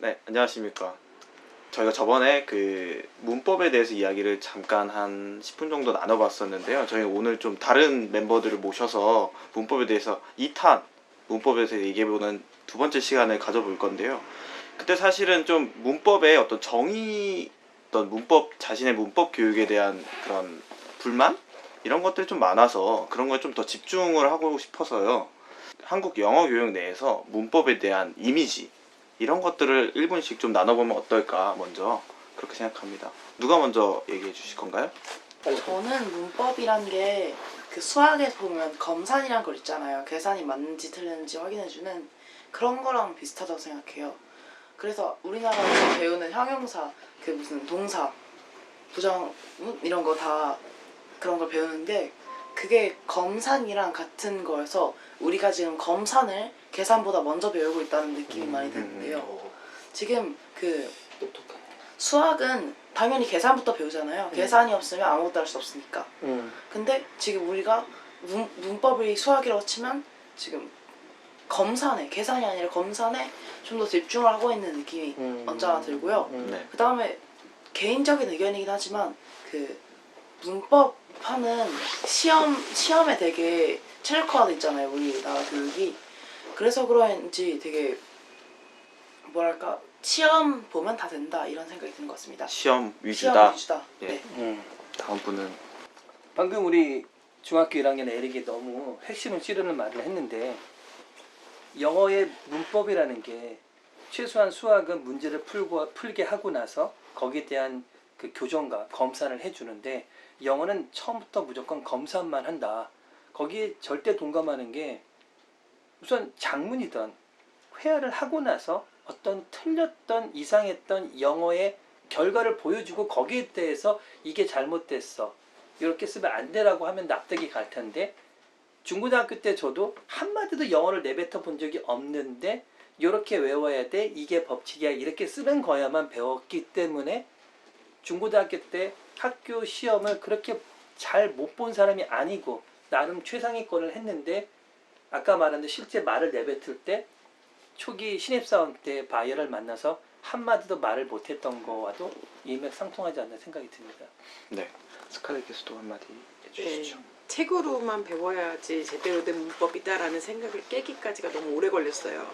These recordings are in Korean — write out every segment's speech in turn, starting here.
네, 안녕하십니까. 저희가 저번에 그 문법에 대해서 이야기를 잠깐 한 10분 정도 나눠봤었는데요. 저희 오늘 좀 다른 멤버들을 모셔서 문법에 대해서 2탄 문법에 대해서 얘기해보는 두 번째 시간을 가져볼 건데요. 그때 사실은 좀 문법의 어떤 정의, 어떤 문법, 자신의 문법 교육에 대한 그런 불만? 이런 것들이 좀 많아서 그런 거에 좀 더 집중을 하고 싶어서요. 한국 영어 교육 내에서 문법에 대한 이미지, 이런 것들을 1분씩 좀 나눠보면 어떨까, 먼저 그렇게 생각합니다. 누가 먼저 얘기해 주실 건가요? 저는 문법이란 게 그 수학에서 보면 검산이란 걸 있잖아요. 계산이 맞는지 틀렸는지 확인해주는 그런 거랑 비슷하다고 생각해요. 그래서 우리나라에서 배우는 형용사, 그 무슨 동사, 부정 이런 거 다 그런 걸 배우는데 그게 검산이랑 같은 거여서 우리가 지금 검산을 계산보다 먼저 배우고 있다는 느낌이 많이 드는데요. 지금 그 수학은 당연히 계산부터 배우잖아요. 계산이 없으면 아무것도 할 수 없으니까. 근데 지금 우리가 문법이 수학이라고 치면 지금 검산에, 계산이 아니라 검산에 좀 더 집중을 하고 있는 느낌이 언짢아 들고요. 네. 그 다음에 개인적인 의견이긴 하지만 그 문법 하는 시험에 되게 최적화돼 있잖아요. 우리나라 교육이. 그래서 그런지 되게 뭐랄까 시험 보면 다 된다 이런 생각이 드는 것 같습니다. 시험 위주다. 시험 위주다. 예. 네. 다음 분은 방금 우리 중학교 1학년 에릭이 너무 핵심을 찌르는 말을 했는데, 영어의 문법이라는 게 최소한 수학은 문제를 풀게 하고 나서 거기에 대한 그 교정과 검사를 해주는데, 영어는 처음부터 무조건 검사만 한다. 거기에 절대 동감하는 게, 우선 작문이든 회화를 하고 나서 어떤 틀렸던 이상했던 영어의 결과를 보여주고 거기에 대해서 이게 잘못됐어, 이렇게 쓰면 안 되라고 하면 납득이 갈 텐데, 중고등학교 때 저도 한마디도 영어를 내뱉어 본 적이 없는데 이렇게 외워야 돼, 이게 법칙이야, 이렇게 쓰는 거야만 배웠기 때문에 중고등학교 때 학교 시험을 그렇게 잘 못 본 사람이 아니고 나름 최상위권을 했는데, 아까 말한 데 실제 말을 내뱉을 때 초기 신입사원 때 바이어를 만나서 한마디도 말을 못했던 거와도 일맥상통하지 않나 생각이 듭니다. 네, 스칼렛께서도 한마디 해주시죠. 책으로만 배워야지 제대로 된 문법이다라는 생각을 깨기까지가 너무 오래 걸렸어요.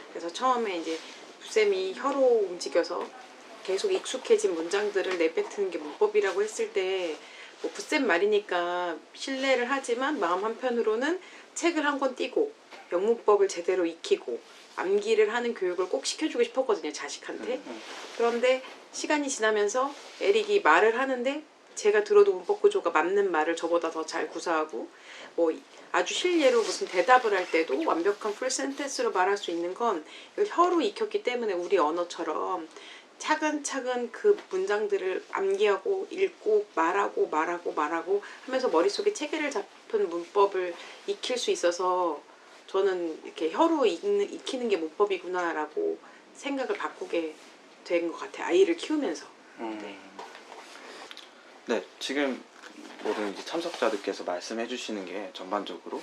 그래서 처음에 이제 붓쌤이 혀로 움직여서 계속 익숙해진 문장들을 내뱉는 게 문법이라고 했을 때, 뭐 붓쌤 말이니까 신뢰를 하지만 마음 한편으로는 책을 한 권 띄고 영문법을 제대로 익히고 암기를 하는 교육을 꼭 시켜주고 싶었거든요, 자식한테. 그런데 시간이 지나면서 에릭이 말을 하는데 제가 들어도 문법 구조가 맞는 말을 저보다 더 잘 구사하고, 뭐 아주 실례로 무슨 대답을 할 때도 완벽한 풀 센텐스로 말할 수 있는 건 혀로 익혔기 때문에 우리 언어처럼 차근차근 그 문장들을 암기하고 읽고 말하고 하면서 머릿속에 체계를 잡은 문법을 익힐 수 있어서, 저는 이렇게 혀로 익히는 게 문법이구나라고 생각을 바꾸게 된 것 같아요, 아이를 키우면서. 네. 네, 지금 모든 이제 참석자들께서 말씀해 주시는 게 전반적으로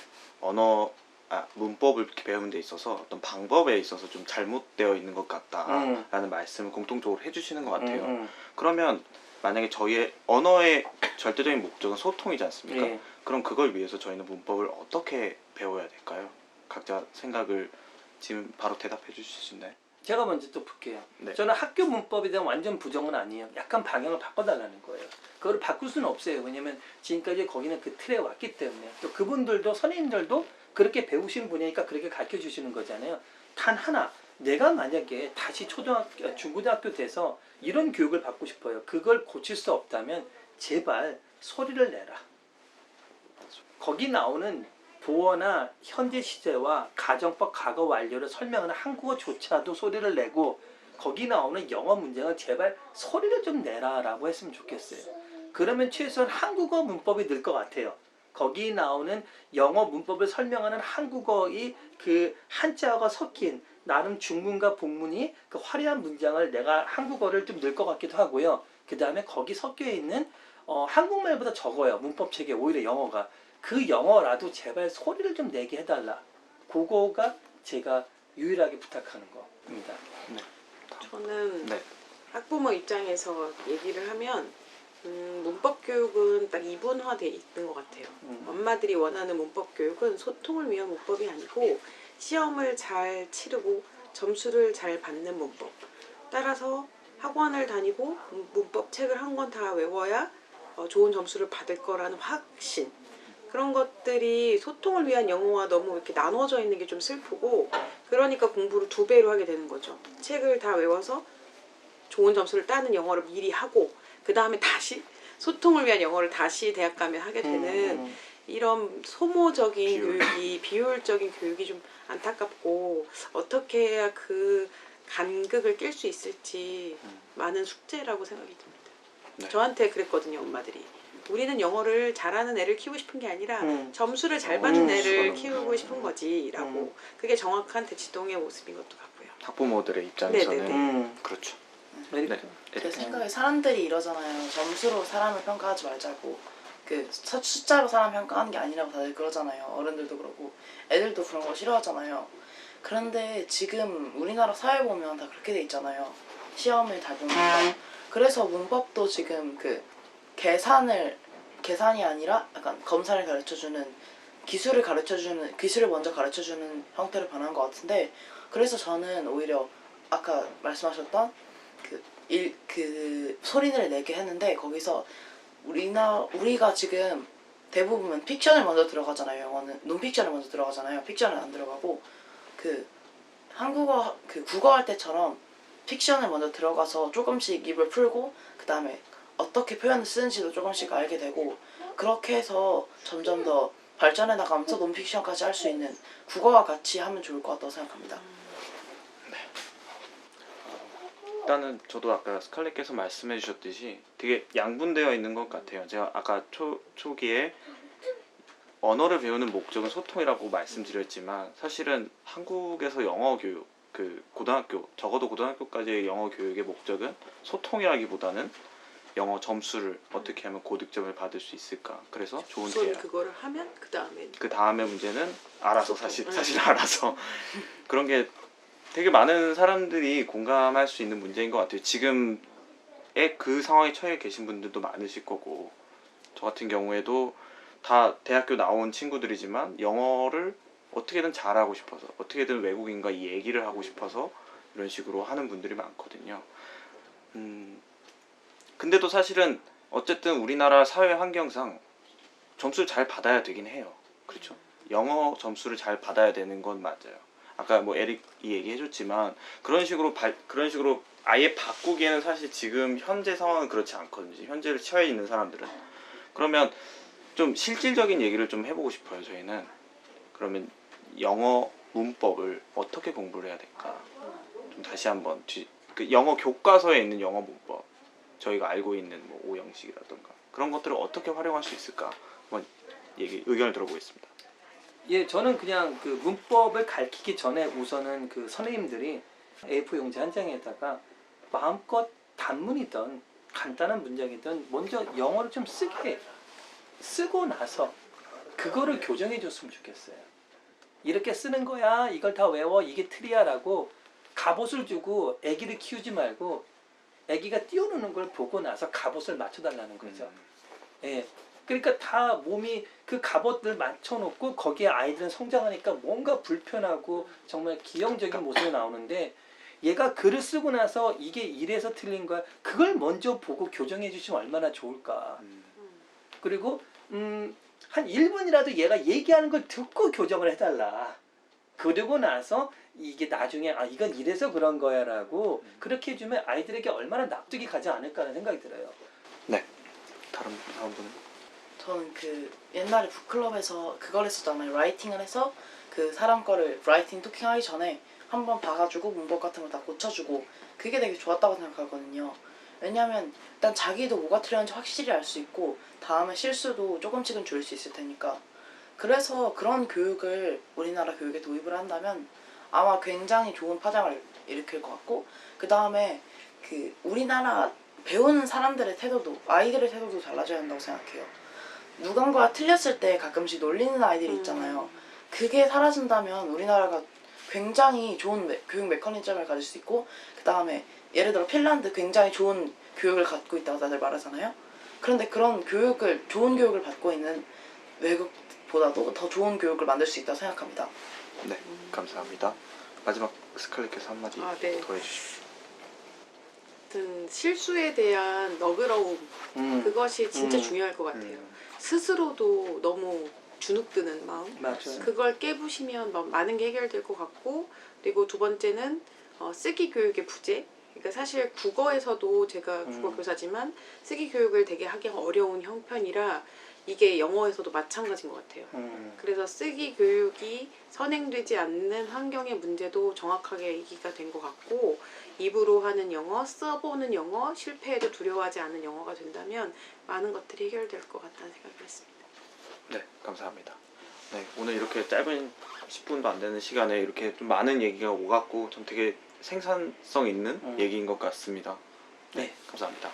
문법을 이렇게 배우는 데 있어서 어떤 방법에 있어서 좀 잘못되어 있는 것 같다라는 말씀을 공통적으로 해주시는 것 같아요. 그러면 만약에 저희의 언어의 절대적인 목적은 소통이지 않습니까? 예. 그럼 그걸 위해서 저희는 문법을 어떻게 배워야 될까요? 각자 생각을 지금 바로 대답해 주실 수 있나요? 제가 먼저 또 볼게요. 네. 저는 학교 문법에 대한 완전 부정은 아니에요. 약간 방향을 바꿔달라는 거예요. 그걸 바꿀 수는 없어요. 왜냐면 지금까지 거기는 그 틀에 왔기 때문에. 또 그분들도, 선생님들도 그렇게 배우신 분이니까 그렇게 가르쳐 주시는 거잖아요. 단 하나, 내가 만약에 다시 중고등학교 돼서 이런 교육을 받고 싶어요. 그걸 고칠 수 없다면 제발 소리를 내라. 거기 나오는 보어나 현재 시제와 가정법 과거 완료를 설명하는 한국어조차도 소리를 내고, 거기 나오는 영어 문제는 제발 소리를 좀 내라라고 했으면 좋겠어요. 그러면 최소한 한국어 문법이 늘 것 같아요. 거기 나오는 영어 문법을 설명하는 한국어의 그 한자어가 섞인 나름 중문과 복문이 그 화려한 문장을 내가 한국어를 좀 늘 것 같기도 하고요. 그 다음에 거기 섞여 있는 한국말보다 적어요. 문법책에 오히려 영어가. 그 영어라도 제발 소리를 좀 내게 해달라. 그거가 제가 유일하게 부탁하는 겁니다. 네. 저는 네. 학부모 입장에서 얘기를 하면 문법 교육은 딱 이분화돼 있는 것 같아요. 엄마들이 원하는 문법 교육은 소통을 위한 문법이 아니고 시험을 잘 치르고 점수를 잘 받는 문법. 따라서 학원을 다니고 문법 책을 한 권 다 외워야 좋은 점수를 받을 거라는 확신. 그런 것들이 소통을 위한 영어와 너무 이렇게 나눠져 있는 게 좀 슬프고, 그러니까 공부를 2배로 하게 되는 거죠. 책을 다 외워서 좋은 점수를 따는 영어를 미리 하고 그 다음에 다시 소통을 위한 영어를 다시 대학 가면 하게 되는 이런 소모적인 교육이, 비효율적인 교육이 좀 안타깝고, 어떻게 해야 그 간극을 깰 수 있을지 많은 숙제라고 생각이 듭니다. 네. 저한테 그랬거든요, 엄마들이. 우리는 영어를 잘하는 애를 키우고 싶은 게 아니라 점수를 잘 받는 점수가 애를 너무 키우고 싶은 거지 라고. 그게 정확한 대치동의 모습인 것도 같고요. 학부모들의 입장에서는 네네네. 그렇죠. 에릭. 네. 제 생각에 사람들이 이러잖아요. 점수로 사람을 평가하지 말자고. 그 숫자로 사람 평가하는 게 아니라고 다들 그러잖아요. 어른들도 그러고 애들도 그런 거 싫어하잖아요. 그런데 지금 우리나라 사회 보면 다 그렇게 돼 있잖아요. 시험을 다 보니까. 그래서 문법도 지금 그 계산이 아니라 약간 검사를 가르쳐주는, 기술을 먼저 가르쳐주는 형태로 변한 것 같은데, 그래서 저는 오히려 아까 말씀하셨던 그 소리를 내게 했는데, 거기서 우리가 지금 대부분 픽션을 먼저 들어가잖아요. 영어는 논픽션을 먼저 들어가잖아요. 픽션은 안 들어가고, 그 국어 할 때처럼 픽션을 먼저 들어가서 조금씩 입을 풀고 그 다음에 어떻게 표현을 쓰는지도 조금씩 알게 되고, 그렇게 해서 점점 더 발전해 나가면서 논픽션까지 할 수 있는, 국어와 같이 하면 좋을 것 같다고 생각합니다. 일단은 저도 아까 스칼렛께서 말씀해 주셨듯이 되게 양분되어 있는 것 같아요. 제가 아까 초기에 언어를 배우는 목적은 소통이라고 말씀드렸지만, 사실은 한국에서 영어 교육, 그 적어도 고등학교까지의 영어 교육의 목적은 소통이라기보다는 영어 점수를 어떻게 하면 고득점을 받을 수 있을까. 그래서 좋은 우선 대학. 그거를 하면 그 다음에 문제는 알아서 소통. 사실 알아서 그런 게 되게 많은 사람들이 공감할 수 있는 문제인 것 같아요. 지금의 그 상황에 처해 계신 분들도 많으실 거고, 저 같은 경우에도 다 대학교 나온 친구들이지만 영어를 어떻게든 잘하고 싶어서, 어떻게든 외국인과 이 얘기를 하고 싶어서 이런 식으로 하는 분들이 많거든요. 근데도 사실은 어쨌든 우리나라 사회 환경상 점수를 잘 받아야 되긴 해요. 그렇죠? 영어 점수를 잘 받아야 되는 건 맞아요. 아까 뭐 에릭이 얘기해줬지만 그런 식으로 아예 바꾸기에는 사실 지금 현재 상황은 그렇지 않거든요. 현재를 처해 있는 사람들은. 그러면 좀 실질적인 얘기를 좀 해보고 싶어요. 저희는. 그러면 영어 문법을 어떻게 공부를 해야 될까? 좀 다시 한번 그 영어 교과서에 있는 영어 문법, 저희가 알고 있는 뭐 오형식이라던가 그런 것들을 어떻게 활용할 수 있을까? 한번 의견을 들어보겠습니다. 예, 저는 그냥 그 문법을 가르치기 전에 우선은 그 선생님들이 A4 용지 한 장에다가 마음껏 단문이든 간단한 문장이든 먼저 영어를 좀 쓰고 나서 그거를 교정해 줬으면 좋겠어요. 이렇게 쓰는 거야, 이걸 다 외워, 이게 틀이야 라고 갑옷을 주고 애기를 키우지 말고 애기가 뛰어노는 걸 보고 나서 갑옷을 맞춰달라는 거죠. 예. 그러니까 다 몸이 그 갑옷을 맞춰놓고 거기에 아이들은 성장하니까 뭔가 불편하고 정말 기형적인 모습이 나오는데, 얘가 글을 쓰고 나서 이게 이래서 틀린 거야, 그걸 먼저 보고 교정해 주시면 얼마나 좋을까. 그리고 한 1분이라도 얘가 얘기하는 걸 듣고 교정을 해달라. 그러고 나서 이게 나중에 이건 이래서 그런 거야 라고 그렇게 해주면 아이들에게 얼마나 납득이 가지 않을까 하는 생각이 들어요. 네. 다른 분은? 저는 그 옛날에 북클럽에서 그걸 했었잖아요. 라이팅을 해서 그 사람 거를 라이팅 토킹 하기 전에 한번 봐가지고 문법 같은 거 다 고쳐주고, 그게 되게 좋았다고 생각하거든요. 왜냐면 일단 자기도 뭐가 틀렸는지 확실히 알 수 있고 다음에 실수도 조금씩은 줄일 수 있을 테니까. 그래서 그런 교육을 우리나라 교육에 도입을 한다면 아마 굉장히 좋은 파장을 일으킬 것 같고, 그 다음에 그 우리나라 배우는 사람들의 태도도, 아이들의 태도도 달라져야 한다고 생각해요. 누군가 틀렸을 때 가끔씩 놀리는 아이들이 있잖아요. 그게 사라진다면 우리나라가 굉장히 좋은 교육 메커니즘을 가질 수 있고, 그 다음에 예를 들어 핀란드 굉장히 좋은 교육을 갖고 있다고 다들 말하잖아요. 그런데 그런 좋은 교육을 받고 있는 외국보다도 더 좋은 교육을 만들 수 있다고 생각합니다. 네, 감사합니다. 마지막 스칼렛께서 한마디 네. 더 해주시죠. 아무튼 실수에 대한 너그러움 그것이 진짜 음. 중요할 것 같아요. 음. 스스로도 너무 주눅드는 마음 맞아요. 그걸 깨부시면 막 많은 게 해결될 것 같고, 그리고 두 번째는 쓰기 교육의 부재. 그러니까 사실 국어에서도 제가 국어 교사지만 쓰기 교육을 되게 하기가 어려운 형편이라 이게 영어에서도 마찬가지인 것 같아요. 그래서 쓰기 교육이 선행되지 않는 환경의 문제도 정확하게 얘기가 된 것 같고, 입으로 하는 영어, 써보는 영어, 실패해도 두려워하지 않는 영어가 된다면 많은 것들이 해결될 것 같다는 생각을 했습니다. 네, 감사합니다. 네, 오늘 이렇게 짧은 10분도 안 되는 시간에 이렇게 좀 많은 얘기가 오갔고 좀 되게 생산성 있는 얘기인 것 같습니다. 네, 감사합니다.